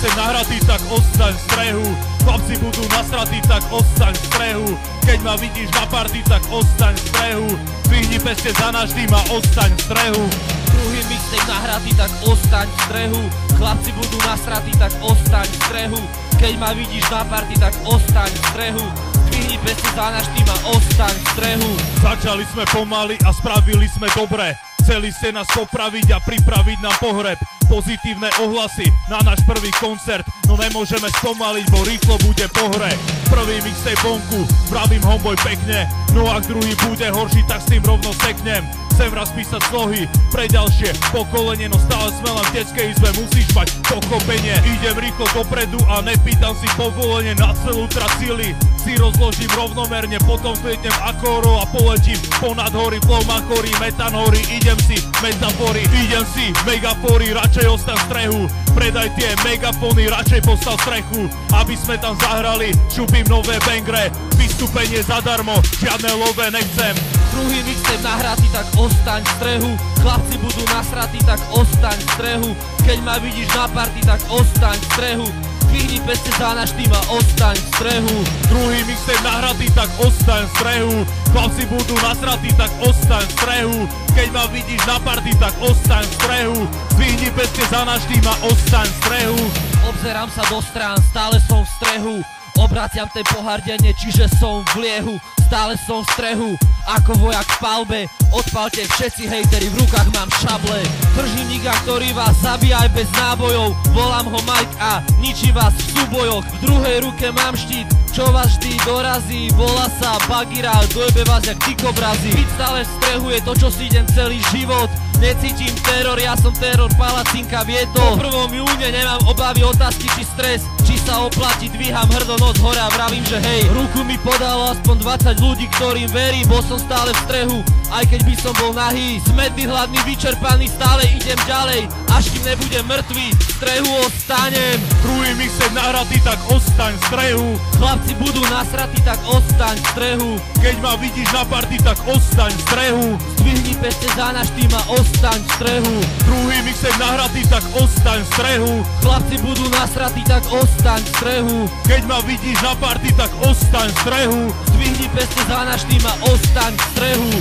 ste nahratí, tak ostaň v strehu. Chlapci budú nasratí, tak ostaň v strehu. Keď ma vidíš na party, tak ostaň v strehu. Zvihni peste za náš tým a ostaň v strehu. Druhý mixtape nahratý, tak ostaň v strehu. Chlapci budú nasratí, tak ostaň v strehu. Keď ma vidíš na party, tak ostaň v strehu. Zvihni peste za náš tým a ostaň v strehu. Začali sme pomaly a spravili sme dobre. Chceli ste nás popraviť a pripraviť nám pohreb. Pozitívne ohlasy na náš prvý koncert, no nemôžeme spomaliť, bo rýchlo bude po hre. Prvý mixtape vonku, vravím homeboy pekne, no ak druhý bude horší, tak s tým rovno seknem. Chcem raz písať slohy pre ďalšie pokolenie, no stále sme len v detskej izbe, musíš mať pochopenie. Idem rýchlo dopredu a nepýtam si povolenie na celú tracíli. Si rozložím rovnomerne, potom slietnem akórov a poletím ponad hory, flow machory, metanhory. Idem si metafory, idem si megafory, radšej ostan v strehu. Predaj tie megafóny, radšej postav strechu, aby sme tam zahrali, šupím nové bangre. Vystúpenie zadarmo, žiadne love nechcem. Druhý mixtape nahratý, tak ostaň v strehu. Chlapci budú nasratí, tak ostaň v strehu. Keď ma vidíš na party, tak ostaň v strehu. Zvihni peste za náš tým a ostaň v strehu. Druhý mixtape nahratý, tak ostaň v strehu. Chlapci budú nasratí, tak ostaň v strehu. Keď ma vidíš na party, tak ostaň v strehu. Zvihni peste za náš tým a ostaň v strehu. Obzerám sa do strán, stále som v strehu. Obraciam ten pohár denne, čiže som v liehu. Stále som v strehu, ako vojak v palbe. Odpalte všetci hejteri, v rukách mám šable. Držím niga, ktorý vás zabíja aj bez nábojov. Volám ho Mike a ničí vás v súbojoch. V druhej ruke mám štít, čo vás vždy dorazí. Volá sa Bagira, dojebe vás jak dikobrazy. Byť stále v strehu je to, čo si idem celý život. Necítim teror, ja som teror, palacinka vie to. Po 1. júne nemám obavy, otázky či stres. Či sa oplatí, dvíham hrdo noc hore a vravím, že hej. Ruku mi podalo aspoň 20 ľudí, ktorým verí, bo som stále v strehu. Aj keď by som bol nahý, smedný, hladný, vyčerpaný, stále idem ďalej. Až kým nebudem mŕtvý, v strehu ostanem. Druhý mixtape nahratý, tak ostaň v strehu. Chlapci budú nasratí, tak ostaň v strehu. Keď ma vidíš na party, tak ostaň v strehu. Zvihni peste za náš tým a ostaň v strehu. Druhý mixtape nahratý, tak ostaň v strehu. Chlapci budú nasratí, tak ostaň v strehu. Keď ma vidíš na party, tak ostaň v strehu. Zvihni peste za náš tým a ostaň v strehu.